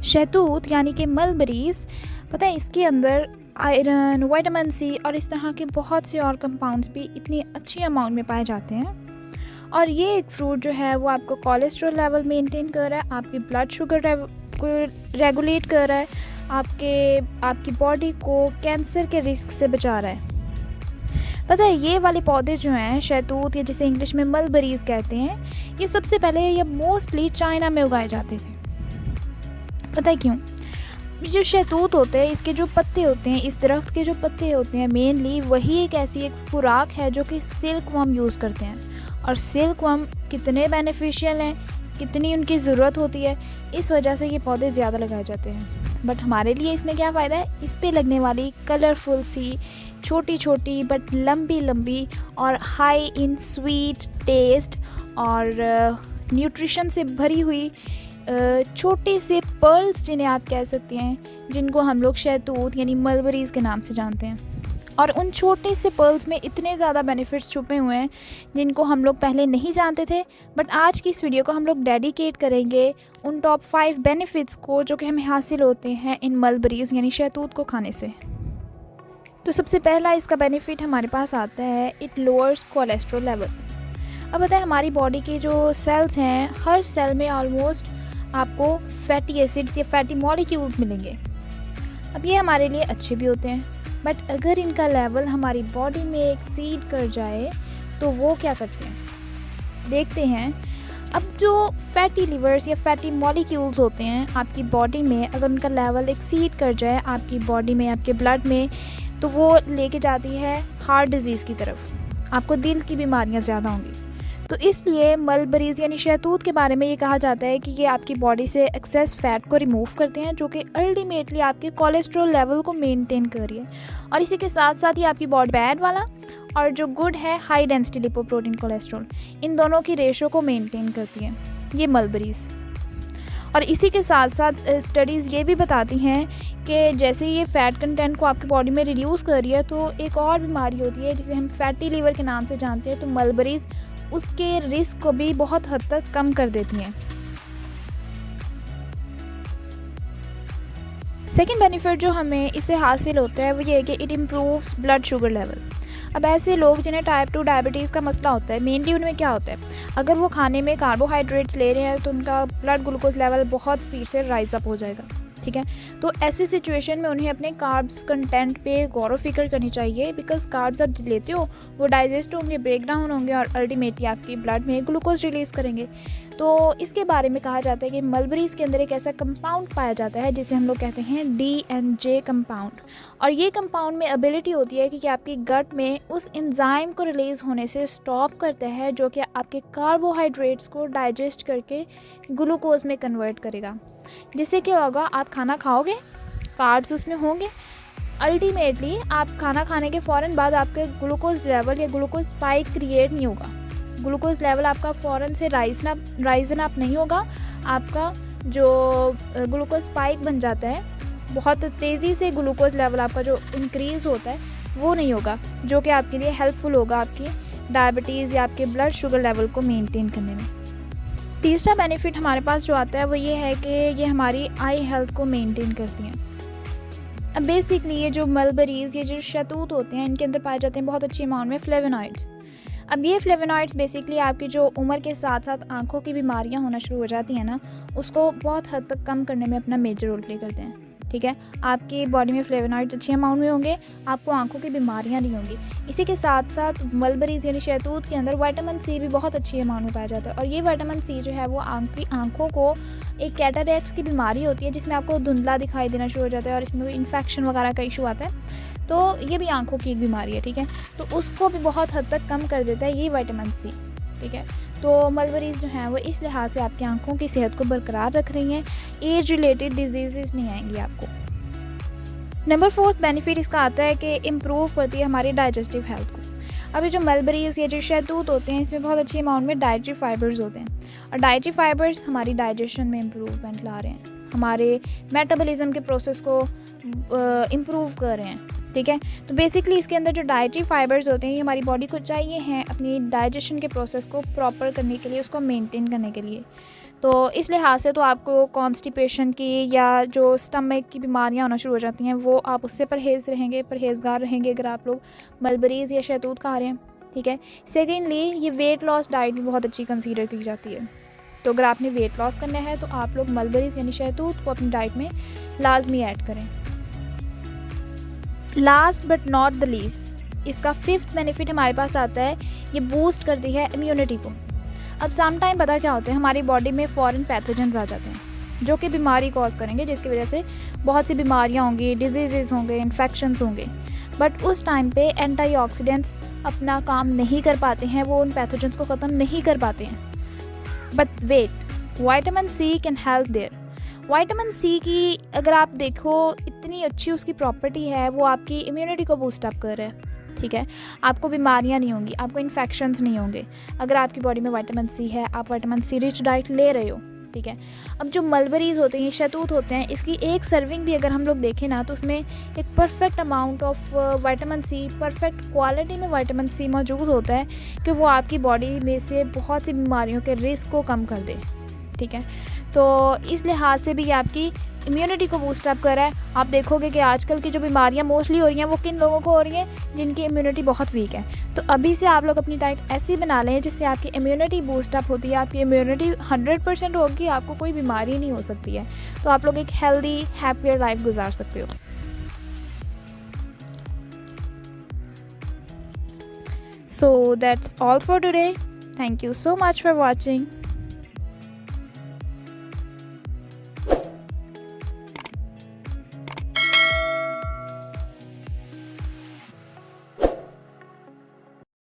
शहतूत यानी कि मलबरीज, पता है इसके अंदर आयरन, विटामिन सी और इस तरह के बहुत से और कंपाउंड्स भी इतनी अच्छी अमाउंट में पाए जाते हैं। और ये एक फ्रूट जो है वो आपको कोलेस्ट्रॉल लेवल मेंटेन कर रहा है, आपकी ब्लड शुगर को रेगुलेट कर रहा है, आपकी बॉडी को कैंसर के रिस्क से बचा रहा है। पता है ये वाले पौधे जो हैं शहतूत, या जिसे इंग्लिश में मलबरीज कहते हैं, ये सबसे पहले ये मोस्टली चाइना में उगाए जाते थे। पता है क्यों? जो शहतूत होते हैं, इसके जो पत्ते होते हैं, इस दरख्त के जो पत्ते होते हैं, मेनली वही एक ऐसी एक खुराक है जो कि सिल्क वर्म यूज़ करते हैं। और सिल्क वर्म कितने बेनिफिशियल हैं, कितनी उनकी ज़रूरत होती है, इस वजह से ये पौधे ज़्यादा लगाए जाते हैं। बट हमारे लिए इसमें क्या फ़ायदा है? इस पे लगने वाली कलरफुल सी छोटी छोटी बट लंबी लंबी और हाई इन स्वीट टेस्ट और न्यूट्रिशन से भरी हुई छोटे से पर्ल्स, जिन्हें आप कह सकते हैं, जिनको हम लोग शहतूत यानी मलबरीज़ के नाम से जानते हैं। और उन छोटे से पर्ल्स में इतने ज़्यादा बेनिफिट्स छुपे हुए हैं जिनको हम लोग पहले नहीं जानते थे। बट आज की इस वीडियो को हम लोग डेडिकेट करेंगे उन टॉप 5 बेनिफिट्स को जो कि हमें हासिल होते हैं इन मलबरीज़ यानी शहतूत को खाने से। तो सबसे पहला इसका बेनिफिट हमारे पास आता है, इट लोअर्स कोलेस्ट्रॉल लेवल। अब बताएं, हमारी बॉडी के जो सेल्स हैं, हर सेल में ऑलमोस्ट आपको फैटी एसिड्स या फैटी मॉलिक्यूल्स मिलेंगे। अब ये हमारे लिए अच्छे भी होते हैं, बट अगर इनका लेवल हमारी बॉडी में एक्सीड कर जाए तो वो क्या करते हैं, देखते हैं। अब जो फैटी लिवर्स या फैटी मॉलिक्यूल्स होते हैं आपकी बॉडी में, अगर उनका लेवल एक्सीड कर जाए आपकी बॉडी में, आपके ब्लड में, तो वो लेके जाती है हार्ट डिजीज़ की तरफ, आपको दिल की बीमारियां ज़्यादा होंगी। तो इसलिए मलबरीज़ यानी शहतूत के बारे में ये कहा जाता है कि ये आपकी बॉडी से एक्सेस फैट को रिमूव करते हैं, जो कि अल्टीमेटली आपके कोलेस्ट्रॉल लेवल को मेंटेन कर रही है। और इसी के साथ साथ ही आपकी बॉडी बैड वाला और जो गुड है हाई डेंसिटी लिपोप्रोटीन कोलेस्ट्रॉल, इन दोनों की रेशो को मेंटेन करती है ये मलबरीज़। और इसी के साथ साथ स्टडीज़ ये भी बताती हैं कि जैसे ये फ़ैट कंटेंट को आपकी बॉडी में रिड्यूस कर रही है, तो एक और बीमारी होती है जिसे हम फैटी लीवर के नाम से जानते हैं, तो मलबरीज़ उसके रिस्क को भी बहुत हद तक कम कर देती हैं। सेकेंड बेनिफिट जो हमें इससे हासिल होता है वो ये है कि it improves blood sugar level. अब ऐसे लोग जिन्हें टाइप 2 डायबिटीज़ का मसला होता है, मेनली उनमें क्या होता है, अगर वो खाने में कार्बोहाइड्रेट्स ले रहे हैं तो उनका ब्लड ग्लूकोज लेवल बहुत स्पीड से राइज अप हो जाएगा। ठीक है, तो ऐसी सिचुएशन में उन्हें अपने कार्ब्स कंटेंट पे गौर व फिक्र करनी चाहिए, बिकॉज कार्ब्स आप लेते हो वो डाइजेस्ट होंगे, ब्रेक डाउन होंगे और अल्टीमेटली आपकी ब्लड में ग्लूकोज रिलीज़ करेंगे। तो इसके बारे में कहा जाता है कि मलबरीज़ के अंदर एक ऐसा कंपाउंड पाया जाता है जिसे हम लोग कहते हैं DMJ कंपाउंड। और ये कंपाउंड में एबिलिटी होती है कि आपकी गट में उस एंजाइम को रिलीज़ होने से स्टॉप करता है जो कि आपके कार्बोहाइड्रेट्स को डाइजेस्ट करके ग्लूकोज में कन्वर्ट करेगा। जिससे क्या होगा, आप खाना खाओगे, कार्ब्स उसमें होंगे, अल्टीमेटली आप खाना खाने के फ़ौरन बाद आपके ग्लूकोज लेवल या ग्लूकोज स्पाइक क्रिएट नहीं होगा, ग्लूकोज लेवल आपका फ़ौरन से राइजन अप नहीं होगा, आपका जो ग्लूकोज स्पाइक बन जाता है, बहुत तेज़ी से ग्लूकोज लेवल आपका जो इंक्रीज़ होता है वो नहीं होगा, जो कि आपके लिए हेल्पफुल होगा आपकी डायबिटीज़ या आपके ब्लड शुगर लेवल को मेंटेन करने में। तीसरा बेनिफिट हमारे पास जो आता है वो ये है कि ये हमारी आई हेल्थ को मेंटेन करती हैं। अब बेसिकली ये जो मलबरीज़, ये जो शहतूत होते हैं, इनके अंदर पाए जाते हैं बहुत अच्छी अमाउंट में फ्लेवोनॉइड्स। अब ये फ्लेवोनॉइड्स बेसिकली आपकी जो उम्र के साथ साथ आंखों की बीमारियां होना शुरू हो जाती हैं ना, उसको बहुत हद तक कम करने में अपना मेजर रोल प्ले करते हैं। ठीक है, आपकी बॉडी में फ्लेवोनॉइड्स अच्छी अमाउंट में होंगे, आपको आंखों की बीमारियां नहीं होंगी। इसी के साथ साथ मलबरीज़ यानी शहतूत के अंदर विटामिन सी भी बहुत अच्छी अमाउंट में पाया जाता है। और ये विटामिन सी जो है वो आपकी आंखों को, एक कैटरैक्ट्स की बीमारी होती है जिसमें आपको धुंधला दिखाई देना शुरू हो जाता है और इसमें कोई इन्फेक्शन वगैरह का इशू आता है, तो ये भी आंखों की एक बीमारी है। ठीक है, तो उसको भी बहुत हद तक कम कर देता है ये विटामिन सी। ठीक है, तो मलबरीज़ जो हैं वो इस लिहाज से आपकी आंखों की सेहत को बरकरार रख रही हैं, एज रिलेटेड डिजीज़ नहीं आएंगी आपको। नंबर 4 बेनिफिट इसका आता है कि इम्प्रूव करती है हमारी डाइजेस्टिव हेल्थ को। अभी जो मलबरीज़ या जो शहतूत होते हैं, इसमें बहुत अच्छी अमाउंट में डाइटरी फाइबर्स होते हैं, और डाइटरी फाइबर्स हमारी डाइजेशन में इम्प्रूवमेंट ला रहे हैं, हमारे मेटाबॉलिज्म के प्रोसेस को इम्प्रूव कर रहे हैं। ठीक है, तो बेसिकली इसके अंदर जो डाइटरी फाइबर्स होते हैं ये हमारी बॉडी को चाहिए हैं अपनी डाइजेशन के प्रोसेस को प्रॉपर करने के लिए, उसको मेंटेन करने के लिए। तो इस लिहाज से तो आपको कॉन्स्टिपेशन की या जो स्टमक की बीमारियां होना शुरू हो जाती हैं वो आप उससे परहेज़गार रहेंगे अगर आप लोग मलबरीज़ या शहतूत खा रहे हैं, ठीक है। सेकेंडली, ये वेट लॉस डाइट भी बहुत अच्छी कंसीडर की जाती है। तो अगर आपने वेट लॉस करना है तो आप लोग मलबरीज़ यानी शहतूत को अपनी डाइट में लाजमी ऐड करें। Last but not the least, इसका 5th बेनिफिट हमारे पास आता है, ये बूस्ट करती है इम्यूनिटी को। अब सम टाइम पता क्या होता है, हमारी बॉडी में फॉरेन पैथोजेंस आ जाते हैं जो कि बीमारी कॉज करेंगे, जिसकी वजह से बहुत सी बीमारियां होंगी, डिजीज़ होंगे, इन्फेक्शंस होंगे। बट उस टाइम पे एंटीऑक्सीडेंट्स अपना काम नहीं कर पाते हैं, वो उन पैथोजेंस को ख़त्म नहीं कर पाते हैं। But wait, vitamin C can help there. Vitamin C की अगर आप देखो, इतनी अच्छी उसकी प्रॉपर्टी है, वो आपकी इम्यूनिटी को बूस्ट अप कर रहा है, ठीक है। आपको बीमारियां नहीं होंगी, आपको इन्फेक्शंस नहीं होंगे अगर आपकी बॉडी में विटामिन सी है, आप विटामिन सी रिच डाइट ले रहे हो, ठीक है। अब जो मलबरीज़ होते हैं, शहतूत होते हैं, इसकी एक सर्विंग भी अगर हम लोग देखें ना तो उसमें एक perfect amount of vitamin C, perfect quality में विटामिन सी मौजूद होता है कि वो आपकी बॉडी में से बहुत सी बीमारियों के रिस्क को कम कर दे, ठीक है। तो इस लिहाज से भी ये आपकी इम्यूनिटी को बूस्ट अप कर रहा है। आप देखोगे कि आजकल की जो बीमारियां मोस्टली हो रही हैं वो किन लोगों को हो रही हैं, जिनकी इम्यूनिटी बहुत वीक है। तो अभी से आप लोग अपनी डाइट ऐसी बना लें जिससे आपकी इम्यूनिटी बूस्ट अप होती है, आपकी इम्यूनिटी 100% होगी, आपको कोई बीमारी नहीं हो सकती है। तो आप लोग एक हेल्दी हैप्पियर लाइफ गुजार सकते हो। So that's all for today. Thank you so much for watching.